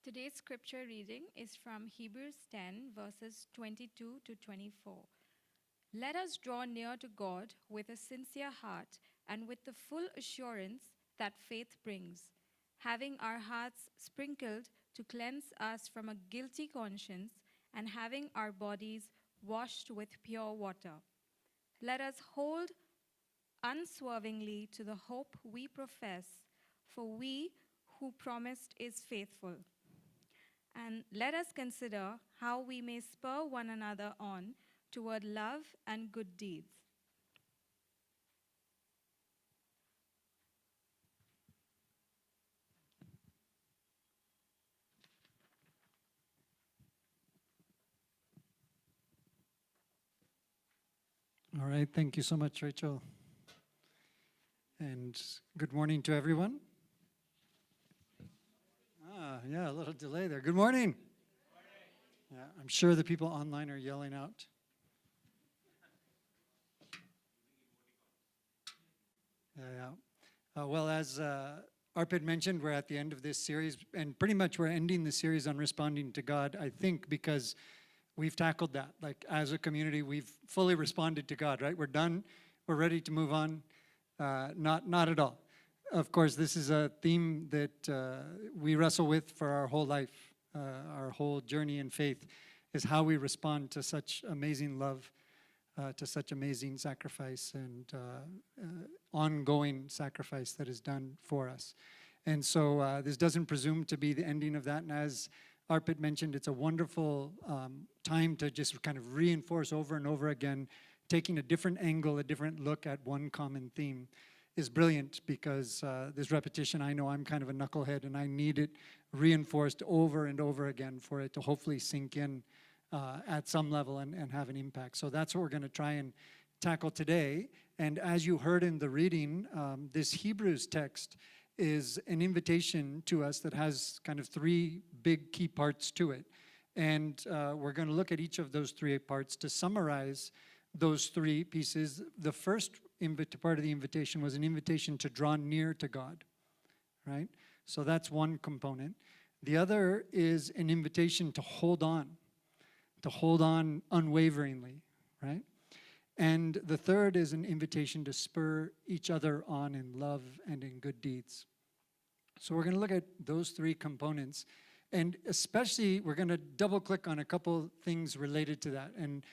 Today's scripture reading is from Hebrews 10, verses 22 to 24. Let us draw near to God with a sincere heart and with the full assurance that faith brings, having our hearts sprinkled to cleanse us from a guilty conscience and having our bodies washed with pure water. Let us hold unswervingly to the hope we profess, for we who promised is faithful. And let us consider how we may spur one another on toward love and good deeds. All right, thank you so much, Rachel. And good morning to everyone. Yeah, a little delay there. Good morning. Yeah, I'm sure the people online are yelling out. Well, as Arpit mentioned, we're at the end of this series, and pretty much we're ending the series on responding to God, I think, because we've tackled that. Like, as a community, we've fully responded to God, right? We're done. We're ready to move on. Not at all. Of course, this is a theme that we wrestle with for our whole life. Our whole journey in faith is how we respond to such amazing love, to such amazing sacrifice and ongoing sacrifice that is done for us. And so this doesn't presume to be the ending of that. And as Arpit mentioned, it's a wonderful time to just kind of reinforce over and over again, taking a different angle, a different look at one common theme is brilliant, because this repetition, I know I'm kind of a knucklehead and I need it reinforced over and over again for it to hopefully sink in at some level and have an impact. So that's what we're going to try and tackle today. And as you heard in the reading, this Hebrews text is an invitation to us that has kind of three big key parts to it. And we're going to look at each of those three parts to summarize those three pieces. The first part of the invitation was an invitation to draw near to God, right? So that's one component. The other is an invitation to hold on unwaveringly, right? And the third is an invitation to spur each other on in love and in good deeds. So we're going to look at those three components, and especially we're going to double click on a couple things related to that. And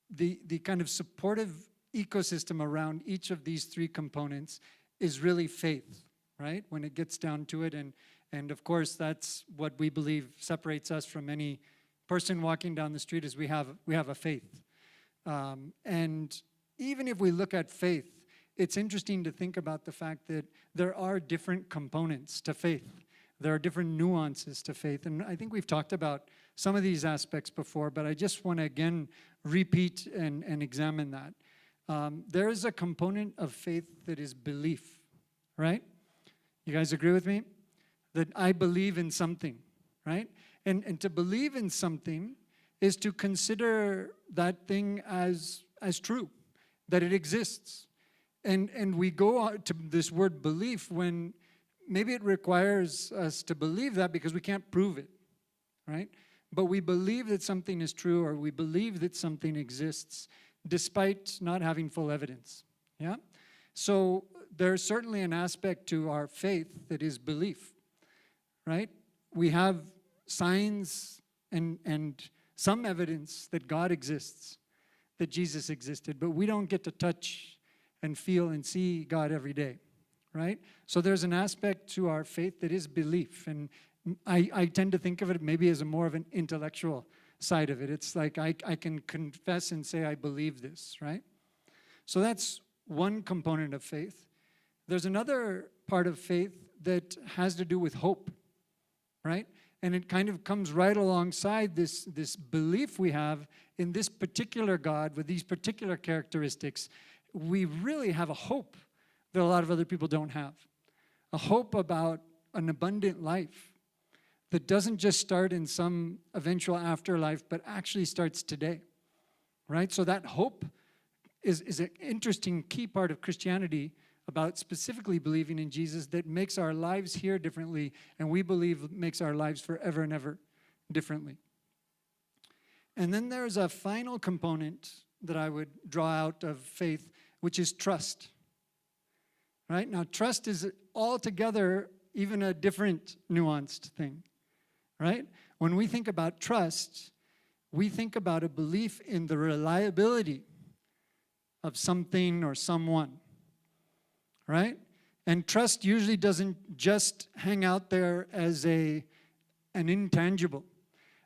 the kind of supportive ecosystem around each of these three components is really faith, right? When it gets down to it. And of course, that's what we believe separates us from any person walking down the street, is we have a faith. And even if we look at faith, it's interesting to think about the fact that there are different components to faith. There are different nuances to faith. And I think we've talked about some of these aspects before, but I just want to again repeat and examine that. There is a component of faith that is belief, right? You guys agree with me? That I believe in something, right? And to believe in something is to consider that thing as true, that it exists. And we go out to this word belief when maybe it requires us to believe that because we can't prove it, right? But we believe that something is true, or we believe that something exists despite not having full evidence, yeah? So there's certainly an aspect to our faith that is belief, right? We have signs and some evidence that God exists, that Jesus existed, but we don't get to touch and feel and see God every day, right? So there's an aspect to our faith that is belief, and I tend to think of it maybe as a more of an intellectual side of it. It's like I can confess and say I believe this, right? So that's one component of faith. There's another part of faith that has to do with hope, right? And it kind of comes right alongside this belief we have in this particular God with these particular characteristics. We really have a hope that a lot of other people don't have. A hope about an abundant life that doesn't just start in some eventual afterlife, but actually starts today, right? So that hope is an interesting key part of Christianity about specifically believing in Jesus that makes our lives here differently, and we believe makes our lives forever and ever differently. And then there's a final component that I would draw out of faith, which is trust. Right? Now, trust is altogether even a different nuanced thing. Right? When we think about trust, we think about a belief in the reliability of something or someone. Right? And trust usually doesn't just hang out there as an intangible,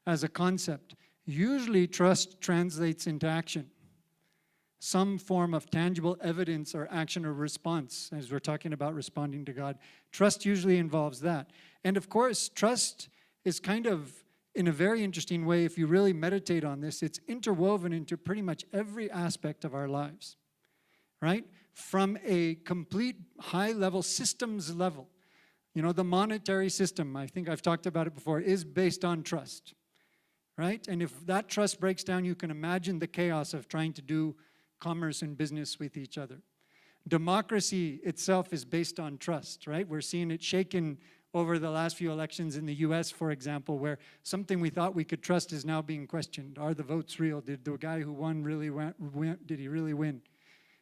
as a concept. Usually trust translates into action. Some form of tangible evidence or action or response, as we're talking about responding to God. Trust usually involves that. And of course, trust is kind of, in a very interesting way, if you really meditate on this, it's interwoven into pretty much every aspect of our lives. Right? From a complete high-level systems level. You know, the monetary system, I think I've talked about it before, is based on trust. Right? And if that trust breaks down, you can imagine the chaos of trying to do commerce and business with each other. Democracy itself is based on trust, right? We're seeing it shaken over the last few elections in the US, for example, where something we thought we could trust is now being questioned. Are the votes real? Did the guy who won really win? Did he really win?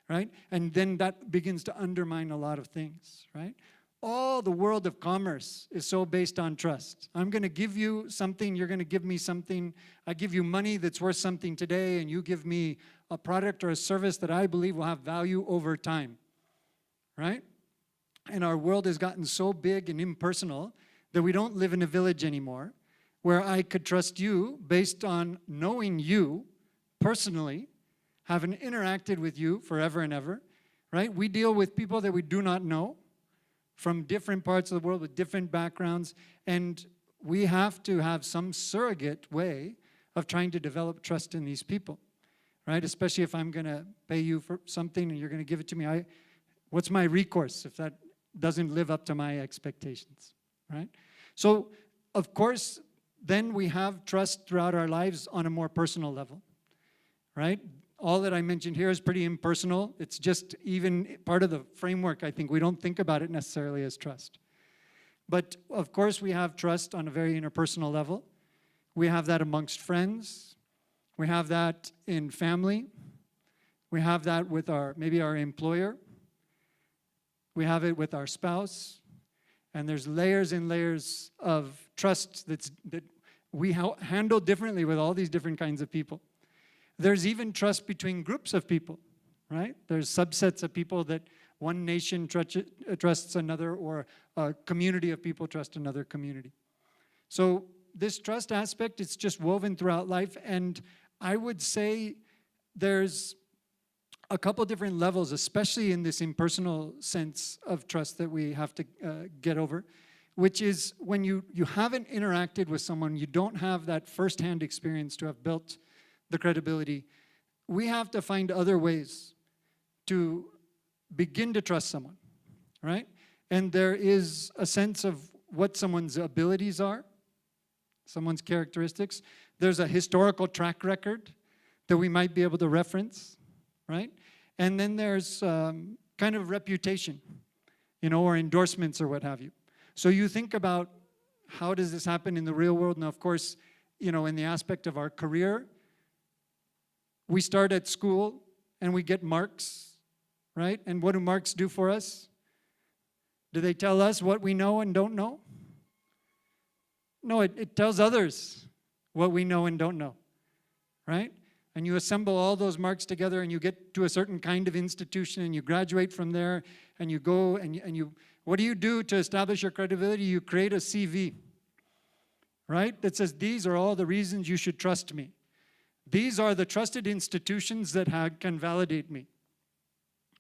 Right? And then that begins to undermine a lot of things, right? All the world of commerce is so based on trust. I'm going to give you something, you're going to give me something. I give you money that's worth something today, and you give me a product or a service that I believe will have value over time, right? And our world has gotten so big and impersonal that we don't live in a village anymore, where I could trust you based on knowing you personally, having interacted with you forever and ever, right? We deal with people that we do not know from different parts of the world with different backgrounds, and we have to have some surrogate way of trying to develop trust in these people, right? Especially if I'm going to pay you for something and you're going to give it to me. What's my recourse if that doesn't live up to my expectations, right? So, of course, then we have trust throughout our lives on a more personal level, right? All that I mentioned here is pretty impersonal. It's just even part of the framework, I think. We don't think about it necessarily as trust. But, of course, we have trust on a very interpersonal level. We have that amongst friends. We have that in family. We have that with maybe our employer. We have it with our spouse. And there's layers and layers of trust that we handle differently with all these different kinds of people. There's even trust between groups of people, right? There's subsets of people that one nation trusts another, or a community of people trust another community. So this trust aspect, it's just woven throughout life, and I would say there's a couple different levels, especially in this impersonal sense of trust that we have to get over, which is when you haven't interacted with someone, you don't have that firsthand experience to have built the credibility. We have to find other ways to begin to trust someone, right? And there is a sense of what someone's abilities are, someone's characteristics. There's a historical track record that we might be able to reference, right? And then there's kind of reputation, or endorsements or what have you. So you think about, how does this happen in the real world? Now, of course, in the aspect of our career, we start at school and we get marks, right? And what do marks do for us? Do they tell us what we know and don't know? No, it tells others what we know and don't know, right? And you assemble all those marks together and you get to a certain kind of institution and you graduate from there and you go and you what do you do to establish your credibility? You create a CV, right? That says, these are all the reasons you should trust me. These are the trusted institutions that can validate me,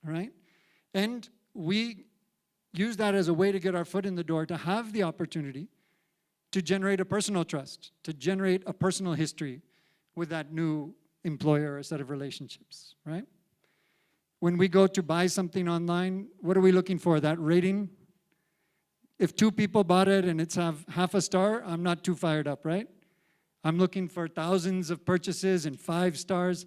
right? And we use that as a way to get our foot in the door, to have the opportunity to generate a personal trust, to generate a personal history with that new employer or set of relationships, right? When we go to buy something online, what are we looking for? That rating? If 2 people bought it and it's half a star, I'm not too fired up, right? I'm looking for thousands of purchases and 5 stars.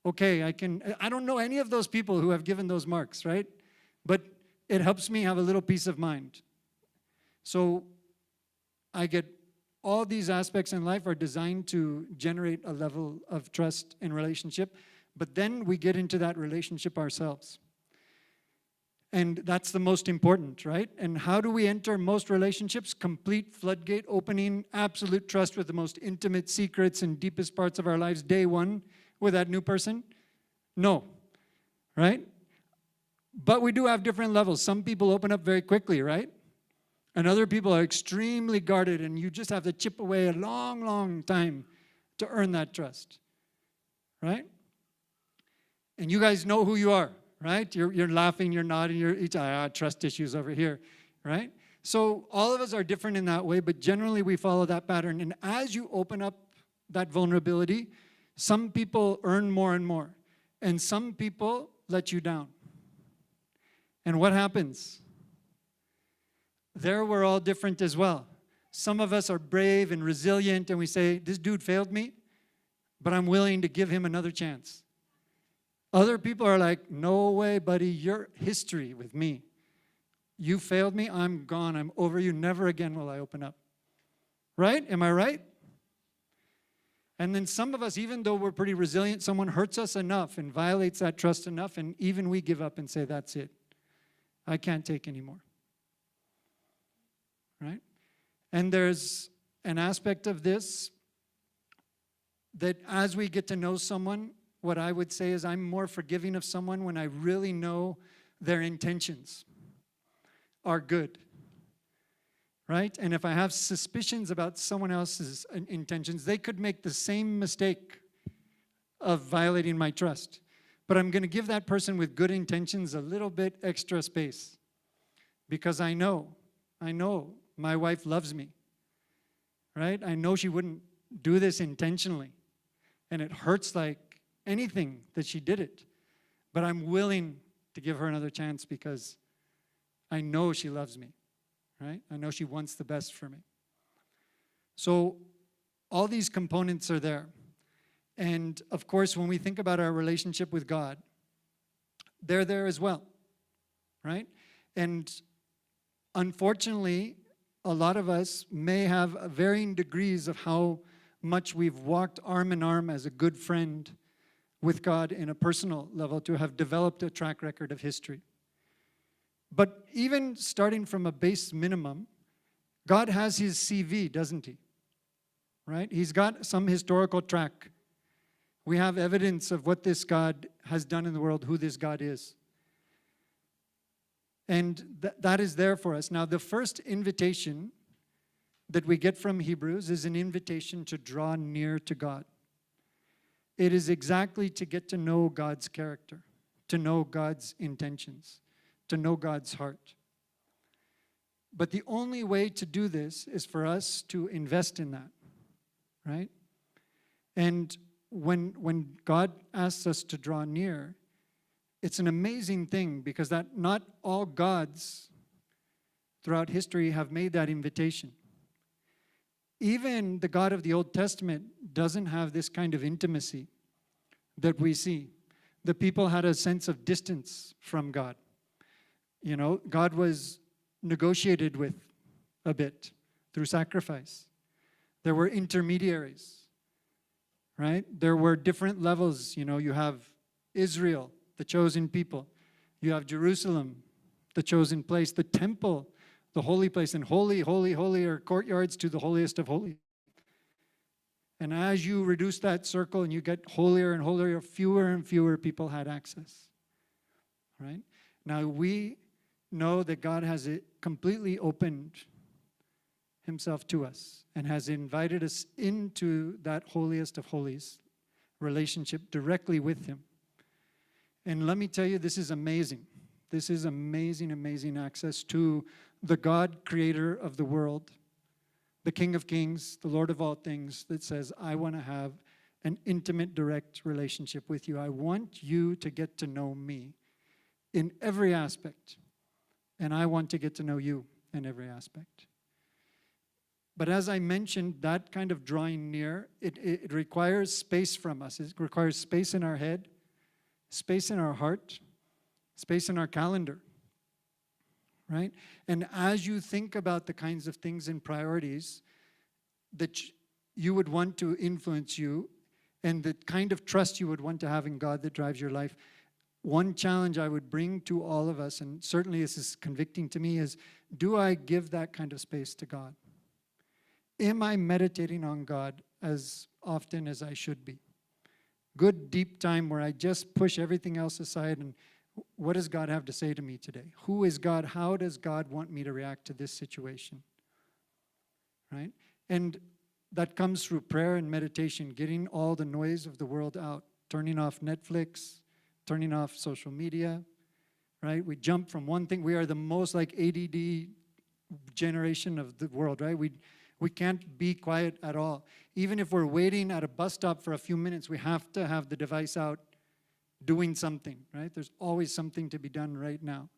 Okay, I don't know any of those people who have given those marks, right? But it helps me have a little peace of mind. So I get all these aspects in life are designed to generate a level of trust and relationship, but then we get into that relationship ourselves. And that's the most important, right? And how do we enter most relationships? Complete floodgate opening, absolute trust with the most intimate secrets and deepest parts of our lives day one with that new person? No, right? But we do have different levels. Some people open up very quickly, right? And other people are extremely guarded, and you just have to chip away a long, long time to earn that trust, right? And you guys know who you are, right? You're laughing, you're nodding, you're each trust issues over here, right? So all of us are different in that way, but generally we follow that pattern. And as you open up that vulnerability, some people earn more and more, and some people let you down. And what happens? There we're all different as well. Some of us are brave and resilient, and we say, this dude failed me, but I'm willing to give him another chance. Other people are like, no way, buddy, you're history with me. You failed me, I'm gone, I'm over you, never again will I open up. Right? Am I right? And then some of us, even though we're pretty resilient, someone hurts us enough and violates that trust enough, and even we give up and say, that's it. I can't take anymore. Right? And there's an aspect of this that as we get to know someone, what I would say is I'm more forgiving of someone when I really know their intentions are good. Right? And if I have suspicions about someone else's intentions, they could make the same mistake of violating my trust. But I'm going to give that person with good intentions a little bit extra space because I know my wife loves me, right? I know she wouldn't do this intentionally, and it hurts like anything that she did it, but I'm willing to give her another chance because I know she loves me, right? I know she wants the best for me. So all these components are there. And of course, when we think about our relationship with God, they're there as well, right? And unfortunately, a lot of us may have varying degrees of how much we've walked arm in arm as a good friend with God in a personal level to have developed a track record of history. But even starting from a base minimum, God has his CV, doesn't he? Right? He's got some historical track. We have evidence of what this God has done in the world, who this God is. And that is there for us. Now, the first invitation that we get from Hebrews is an invitation to draw near to God. It is exactly to get to know God's character, to know God's intentions, to know God's heart. But the only way to do this is for us to invest in that, right? And when God asks us to draw near, it's an amazing thing because that not all gods throughout history have made that invitation. Even the God of the Old Testament doesn't have this kind of intimacy that we see. The people had a sense of distance from God. You know, God was negotiated with a bit through sacrifice. There were intermediaries, right? There were different levels. You know, you have Israel, the chosen people. You have Jerusalem, the chosen place, the temple, the holy place, and holy, holy, holy are courtyards to the holiest of holies. And as you reduce that circle and you get holier and holier, fewer and fewer people had access, right? Now we know that God has completely opened himself to us and has invited us into that holiest of holies relationship directly with him. And let me tell you, this is amazing. This is amazing, amazing access to the God creator of the world, the King of Kings, the Lord of all things, that says, I want to have an intimate, direct relationship with you. I want you to get to know me in every aspect. And I want to get to know you in every aspect. But as I mentioned, that kind of drawing near, it requires space from us. It requires space in our head, space in our heart, space in our calendar. right? And as you think about the kinds of things and priorities that you would want to influence you and the kind of trust you would want to have in God that drives your life, one challenge I would bring to all of us, and certainly this is convicting to me, is do I give that kind of space to God? Am I meditating on God as often as I should be? Good deep time where I just push everything else aside and what does God have to say to me today? Who is God? How does God want me to react to this situation? Right? And that comes through prayer and meditation, getting all the noise of the world out, turning off Netflix, turning off social media, right? We jump from one thing. We are the most like ADD generation of the world, right? We can't be quiet at all. Even if we're waiting at a bus stop for a few minutes, we have to have the device out doing something, right? There's always something to be done right now.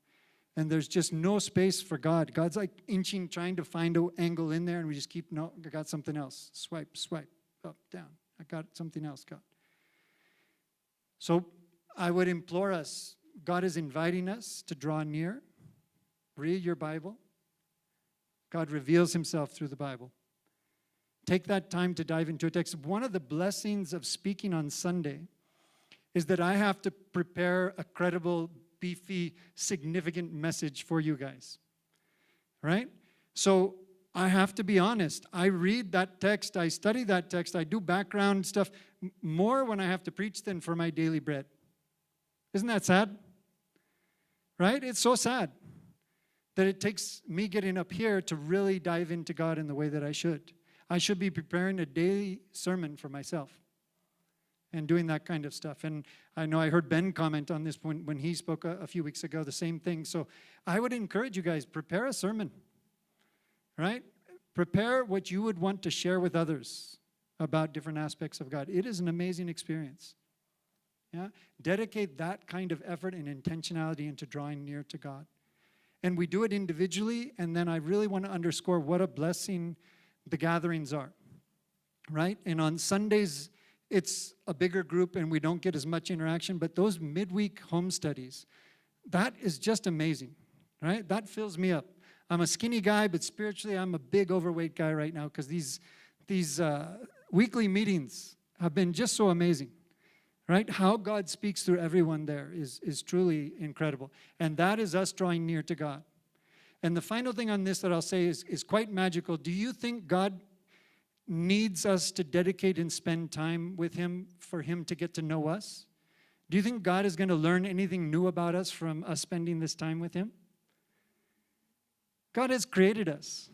And there's just no space for God. God's like inching, trying to find an angle in there, and we just keep, no, I got something else. Swipe, swipe, up, down. I got something else, God. So I would implore us, God is inviting us to draw near. Read your Bible. God reveals himself through the Bible. Take that time to dive into a text. One of the blessings of speaking on Sunday is that I have to prepare a credible, beefy, significant message for you guys, right? So I have to be honest. I read that text, I study that text, I do background stuff more when I have to preach than for my daily bread. Isn't that sad? Right? It's so sad that it takes me getting up here to really dive into God in the way that I should. I should be preparing a daily sermon for myself and doing that kind of stuff. And I know I heard Ben comment on this point when he spoke a few weeks ago, the same thing. So I would encourage you guys, prepare a sermon, right? Prepare what you would want to share with others about different aspects of God. It is an amazing experience. Yeah? Dedicate that kind of effort and intentionality into drawing near to God. And we do it individually, and then I really want to underscore what a blessing the gatherings are, right? And on Sundays, it's a bigger group and we don't get as much interaction, but those midweek home studies, that is just amazing, right? That fills me up. I'm a skinny guy, but spiritually I'm a big overweight guy right now because these weekly meetings have been just so amazing, right? How God speaks through everyone there is truly incredible. And that is us drawing near to God. And the final thing on this that I'll say is quite magical. Do you think God needs us to dedicate and spend time with him for him to get to know us? Do you think God is going to learn anything new about us from us spending this time with him? God has created us.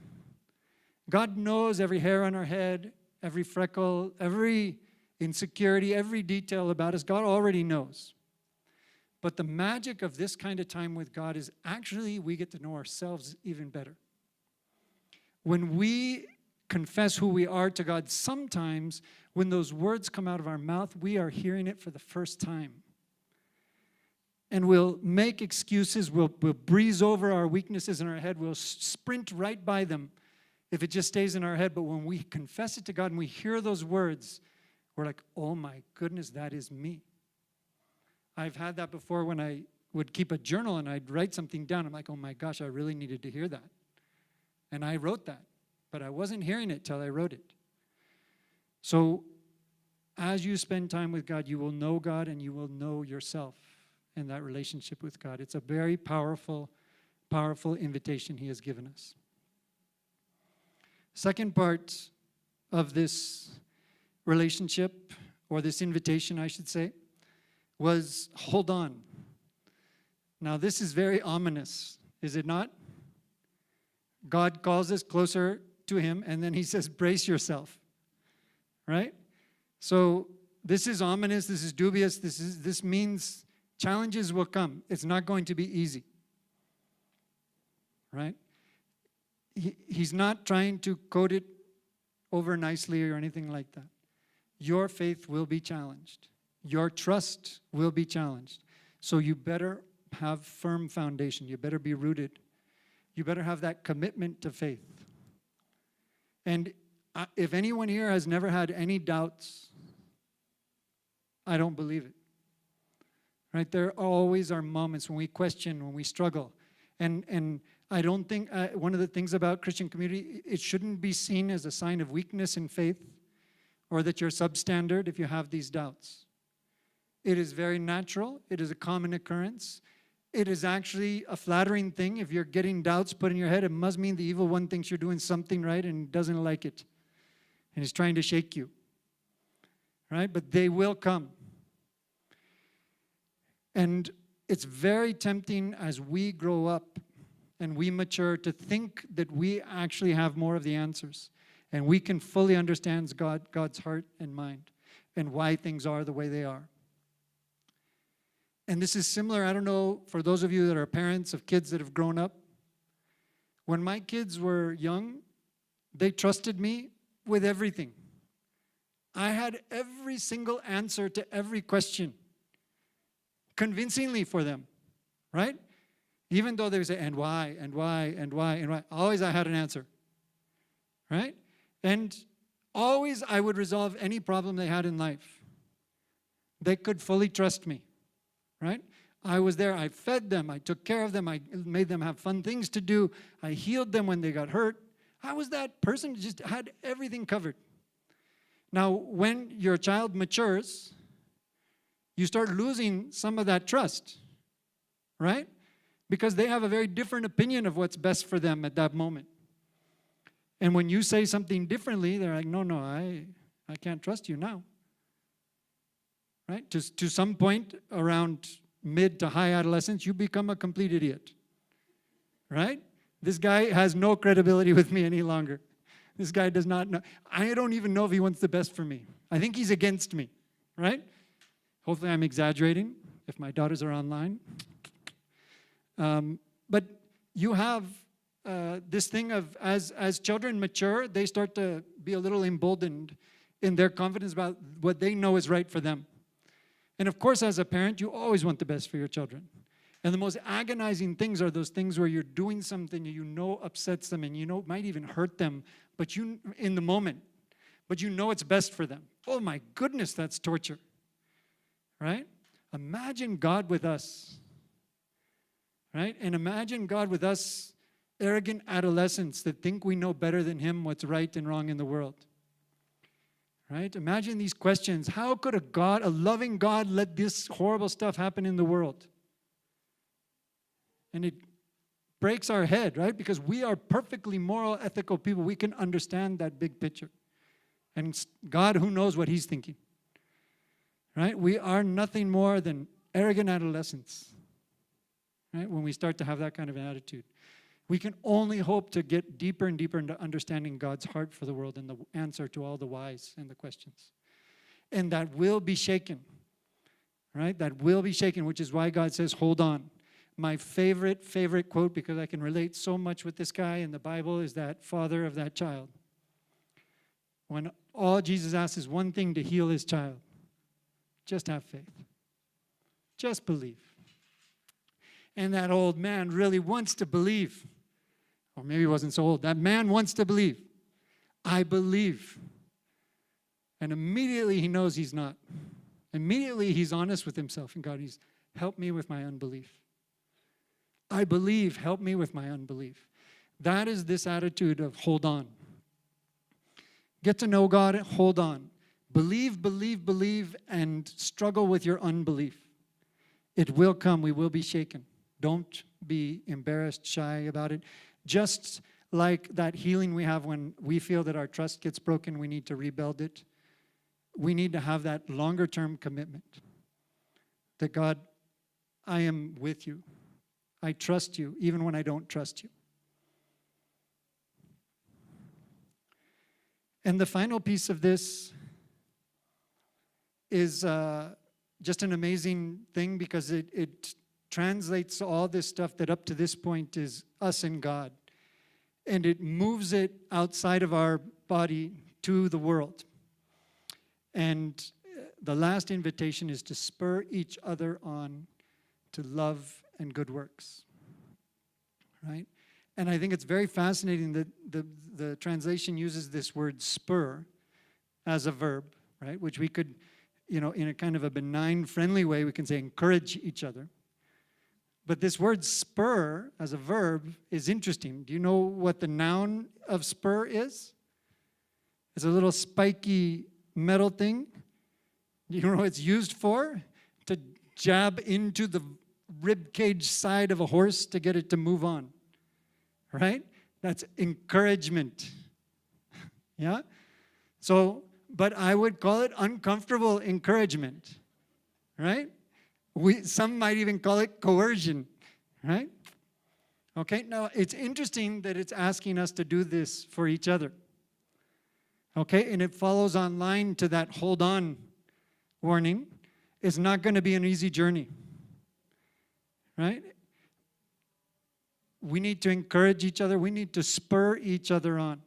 God knows every hair on our head, every freckle, every insecurity, every detail about us. God already knows. But the magic of this kind of time with God is actually we get to know ourselves even better. When we confess who we are to God, sometimes when those words come out of our mouth, we are hearing it for the first time. And we'll make excuses, we'll breeze over our weaknesses in our head, we'll sprint right by them if it just stays in our head. But when we confess it to God and we hear those words, we're like, oh my goodness, that is me. I've had that before when I would keep a journal and I'd write something down. I'm like, oh my gosh, I really needed to hear that. And I wrote that, but I wasn't hearing it till I wrote it. So as you spend time with God, you will know God and you will know yourself in that relationship with God. It's a very powerful, powerful invitation he has given us. Second part of this relationship, or this invitation, I should say, was hold on. Now, this is very ominous, is it not? God calls us closer to him, and then he says, brace yourself, right? So this is ominous, this is dubious, this means challenges will come. It's not going to be easy, right? He's not trying to code it over nicely or anything like that. Your faith will be challenged. Your trust will be challenged. So you better have firm foundation. You better be rooted. You better have that commitment to faith. And if anyone here has never had any doubts, I don't believe it. Right? There always are moments when we question, when we struggle. And I don't think, one of the things about Christian community, it shouldn't be seen as a sign of weakness in faith or that you're substandard if you have these doubts. It is very natural. It is a common occurrence. It is actually a flattering thing. If you're getting doubts put in your head, it must mean the evil one thinks you're doing something right and doesn't like it. And is trying to shake you. Right? But they will come. And it's very tempting as we grow up and we mature to think that we actually have more of the answers. And we can fully understand God's heart and mind and why things are the way they are. And this is similar, I don't know, for those of you that are parents of kids that have grown up. When my kids were young, they trusted me with everything. I had every single answer to every question, convincingly for them, right? Even though they would say, and why, and why, and why, and why. Always I had an answer, right? And always I would resolve any problem they had in life. They could fully trust me. Right? I was there, I fed them, I took care of them, I made them have fun things to do, I healed them when they got hurt. I was that person who just had everything covered. Now, when your child matures, you start losing some of that trust, right? Because they have a very different opinion of what's best for them at that moment. And when you say something differently, they're like, no, I can't trust you now. Right? To some point around mid to high adolescence, you become a complete idiot. Right? This guy has no credibility with me any longer. This guy does not know. I don't even know if he wants the best for me. I think he's against me. Right? Hopefully I'm exaggerating if my daughters are online. But you have this thing of as children mature, they start to be a little emboldened in their confidence about what they know is right for them. And of course, as a parent, you always want the best for your children. And the most agonizing things are those things where you're doing something you know upsets them and you know might even hurt them, but you in the moment, but you know it's best for them. Oh my goodness, that's torture. Right? Imagine God with us. Right? And imagine God with us, arrogant adolescents that think we know better than Him what's right and wrong in the world. Right? Imagine these questions. How could a loving God, let this horrible stuff happen in the world? And it breaks our head, right? Because we are perfectly moral, ethical people. We can understand that big picture. And God, who knows what He's thinking? Right? We are nothing more than arrogant adolescents. Right? When we start to have that kind of an attitude. We can only hope to get deeper and deeper into understanding God's heart for the world and the answer to all the whys and the questions. And that will be shaken, right? That will be shaken, which is why God says, hold on. My favorite quote, because I can relate so much with this guy in the Bible, is that father of that child. When all Jesus asks is one thing to heal his child, just have faith. Just believe. And that old man really wants to believe. Or maybe he wasn't so old. That man wants to believe. I believe. And immediately he knows he's not. Immediately he's honest with himself and God, he's help me with my unbelief. I believe, help me with my unbelief. That is this attitude of hold on. Get to know God, hold on. Believe, and struggle with your unbelief. It will come, we will be shaken. Don't be embarrassed, shy about it. Just like that healing we have when we feel that our trust gets broken, we need to rebuild it. We need to have that longer-term commitment. That God, I am with you. I trust you, even when I don't trust you. And the final piece of this is just an amazing thing because it translates all this stuff that up to this point is us and God. And it moves it outside of our body to the world. And the last invitation is to spur each other on to love and good works. Right? And I think it's very fascinating that the translation uses this word spur as a verb, right? Which we could, in a kind of a benign, friendly way, we can say encourage each other. But this word spur as a verb is interesting. Do you know what the noun of spur is? It's a little spiky metal thing. You know what it's used for? To jab into the rib cage side of a horse to get it to move on. Right? That's encouragement. Yeah? So, but I would call it uncomfortable encouragement. Right? Some might even call it coercion, right? Okay, now it's interesting that it's asking us to do this for each other. Okay, and it follows online to that hold on warning. It's not going to be an easy journey, right? We need to encourage each other. We need to spur each other on.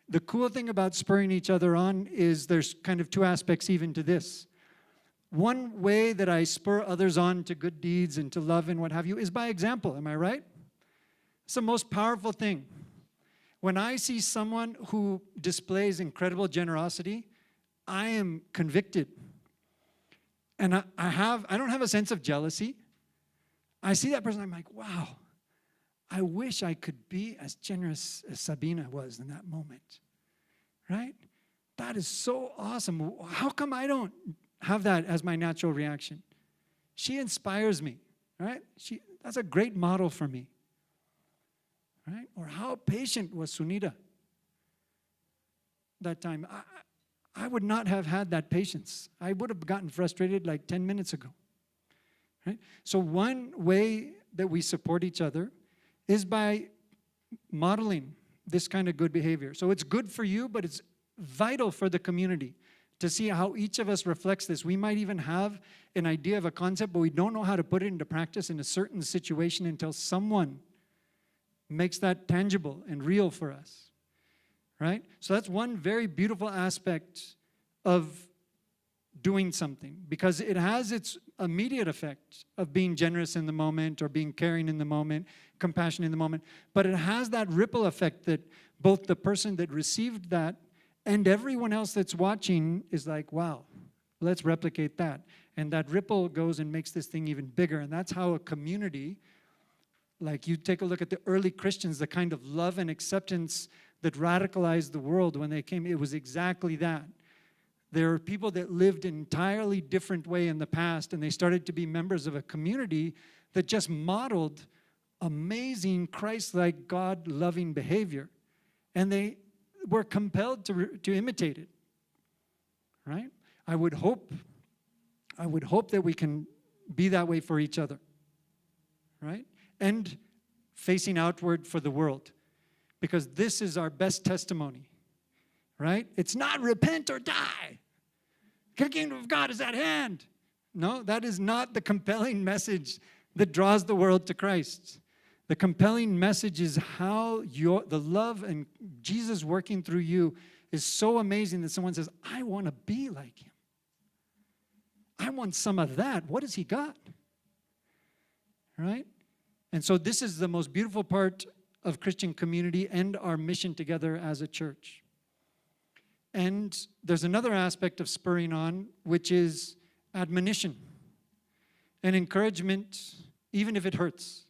The cool thing about spurring each other on is there's kind of two aspects even to this. One way that I spur others on to good deeds and to love and what have you is by example. Am I right? It's the most powerful thing. When I see someone who displays incredible generosity, I am convicted. And I don't have a sense of jealousy. I see that person, I'm like, wow, I wish I could be as generous as Sabina was in that moment. Right? That is so awesome. How come I don't have that as my natural reaction? She inspires me, right? That's a great model for me, right? Or how patient was Sunita that time? I would not have had that patience. I would have gotten frustrated like 10 minutes ago, right? So one way that we support each other is by modeling this kind of good behavior. So it's good for you, but it's vital for the community to see how each of us reflects this. We might even have an idea of a concept, but we don't know how to put it into practice in a certain situation until someone makes that tangible and real for us, right? So that's one very beautiful aspect of doing something, because it has its immediate effect of being generous in the moment or being caring in the moment, compassion in the moment, but it has that ripple effect that both the person that received that and everyone else that's watching is like, wow, let's replicate that. And that ripple goes and makes this thing even bigger. And that's how a community, like you take a look at the early Christians, the kind of love and acceptance that radicalized the world when they came, it was exactly that. There are people that lived an entirely different way in the past, and they started to be members of a community that just modeled amazing Christ-like, God-loving behavior. And they were compelled to imitate it, right? I would hope that we can be that way for each other, right? And facing outward for the world, because this is our best testimony, right? It's not repent or die. The kingdom of God is at hand. No, that is not the compelling message that draws the world to Christ. The compelling message is how the love and Jesus working through you is so amazing that someone says, I want to be like him. I want some of that. What has he got? Right? And so this is the most beautiful part of Christian community and our mission together as a church. And there's another aspect of spurring on, which is admonition and encouragement, even if it hurts.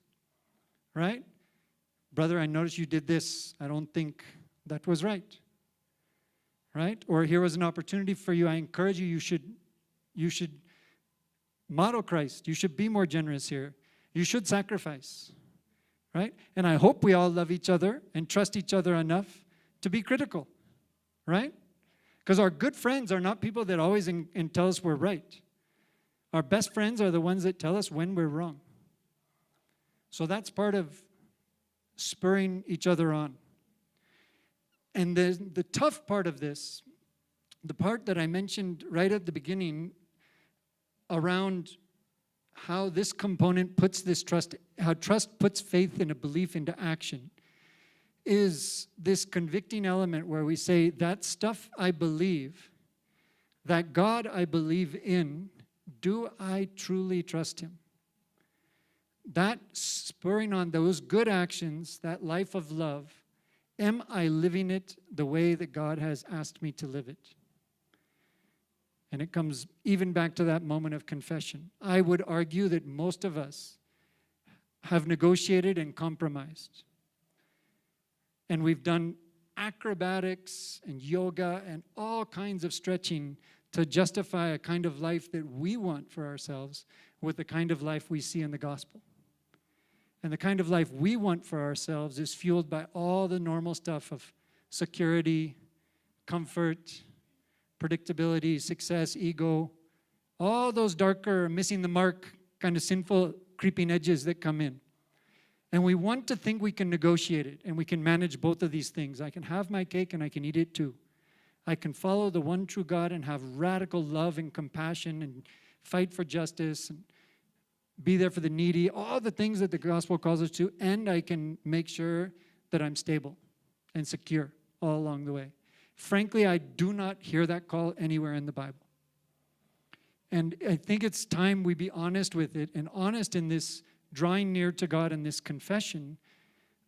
Right? Brother, I noticed you did this. I don't think that was right. Right? Or here was an opportunity for you. I encourage you, you should model Christ. You should be more generous here. You should sacrifice. Right? And I hope we all love each other and trust each other enough to be critical. Right? Because our good friends are not people that always tell us we're right. Our best friends are the ones that tell us when we're wrong. So that's part of spurring each other on. And the tough part of this, the part that I mentioned right at the beginning around how this component puts this trust, how trust puts faith in a belief into action, is this convicting element where we say, that stuff I believe, that God I believe in, do I truly trust him? That spurring on those good actions, that life of love, am I living it the way that God has asked me to live it? And it comes even back to that moment of confession. I would argue that most of us have negotiated and compromised. And we've done acrobatics and yoga and all kinds of stretching to justify a kind of life that we want for ourselves with the kind of life we see in the gospel. And the kind of life we want for ourselves is fueled by all the normal stuff of security, comfort, predictability, success, ego, all those darker, missing the mark, kind of sinful, creeping edges that come in. And we want to think we can negotiate it and we can manage both of these things. I can have my cake and I can eat it too. I can follow the one true God and have radical love and compassion and fight for justice and be there for the needy, all the things that the gospel calls us to, and I can make sure that I'm stable and secure all along the way. Frankly, I do not hear that call anywhere in the Bible. And I think it's time we be honest with it and honest in this drawing near to God in this confession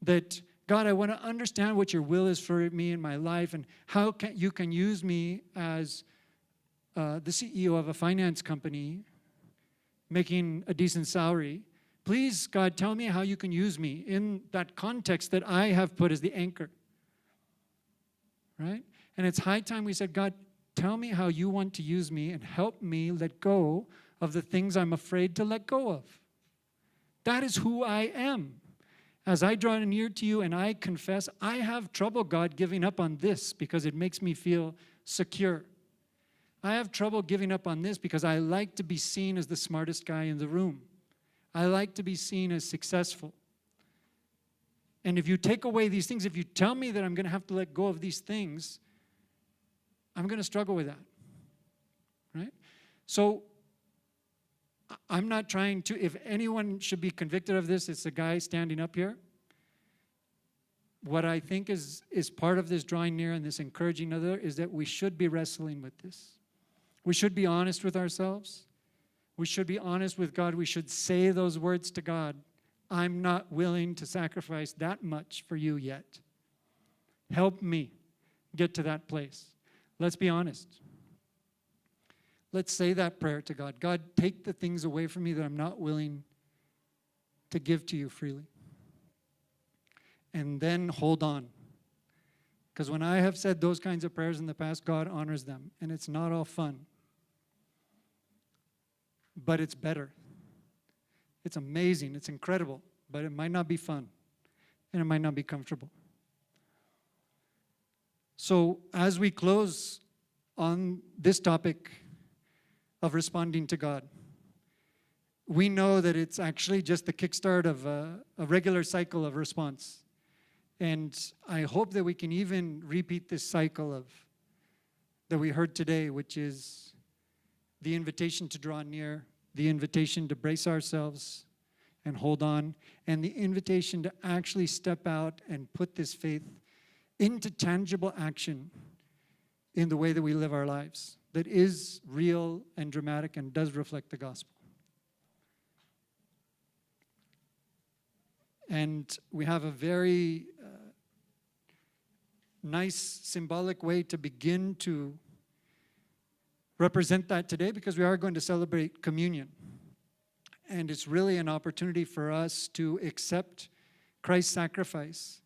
that, God, I want to understand what your will is for me in my life and how you can use me as the CEO of a finance company making a decent salary. Please, God, tell me how you can use me in that context that I have put as the anchor. Right? And it's high time we said, God, tell me how you want to use me and help me let go of the things I'm afraid to let go of. That is who I am. As I draw near to you and I confess, I have trouble, God, giving up on this because it makes me feel secure. I have trouble giving up on this because I like to be seen as the smartest guy in the room. I like to be seen as successful. And if you take away these things, if you tell me that I'm going to have to let go of these things, I'm going to struggle with that. Right? So, I'm not trying to, if anyone should be convicted of this, it's the guy standing up here. What I think is part of this drawing near and this encouraging other is that we should be wrestling with this. We should be honest with ourselves. We should be honest with God. We should say those words to God. I'm not willing to sacrifice that much for you yet. Help me get to that place. Let's be honest. Let's say that prayer to God. God, take the things away from me that I'm not willing to give to you freely. And then hold on. Because when I have said those kinds of prayers in the past, God honors them. And it's not all fun. But it's better. It's amazing. It's incredible. But it might not be fun. And it might not be comfortable. So as we close on this topic of responding to God, we know that it's actually just the kickstart of a regular cycle of response. And I hope that we can even repeat this cycle that we heard today, which is the invitation to draw near, the invitation to brace ourselves and hold on, and the invitation to actually step out and put this faith into tangible action in the way that we live our lives, that is real and dramatic and does reflect the gospel. And we have a very nice symbolic way to begin to represent that today, because we are going to celebrate communion. And it's really an opportunity for us to accept Christ's sacrifice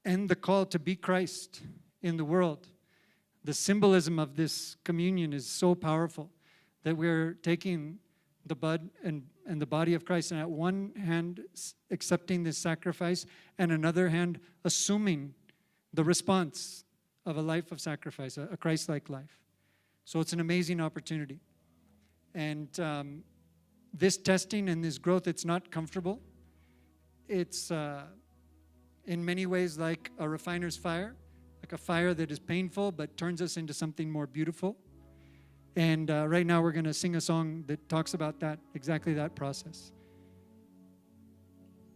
and the call to be Christ in the world. The symbolism of this communion is so powerful that we're taking the blood and the body of Christ, and at one hand accepting this sacrifice, and another hand assuming the response of a life of sacrifice, a Christ-like life. So it's an amazing opportunity. And this testing and this growth, it's not comfortable. It's in many ways like a refiner's fire, like a fire that is painful but turns us into something more beautiful. And right now we're going to sing a song that talks about that, exactly that process.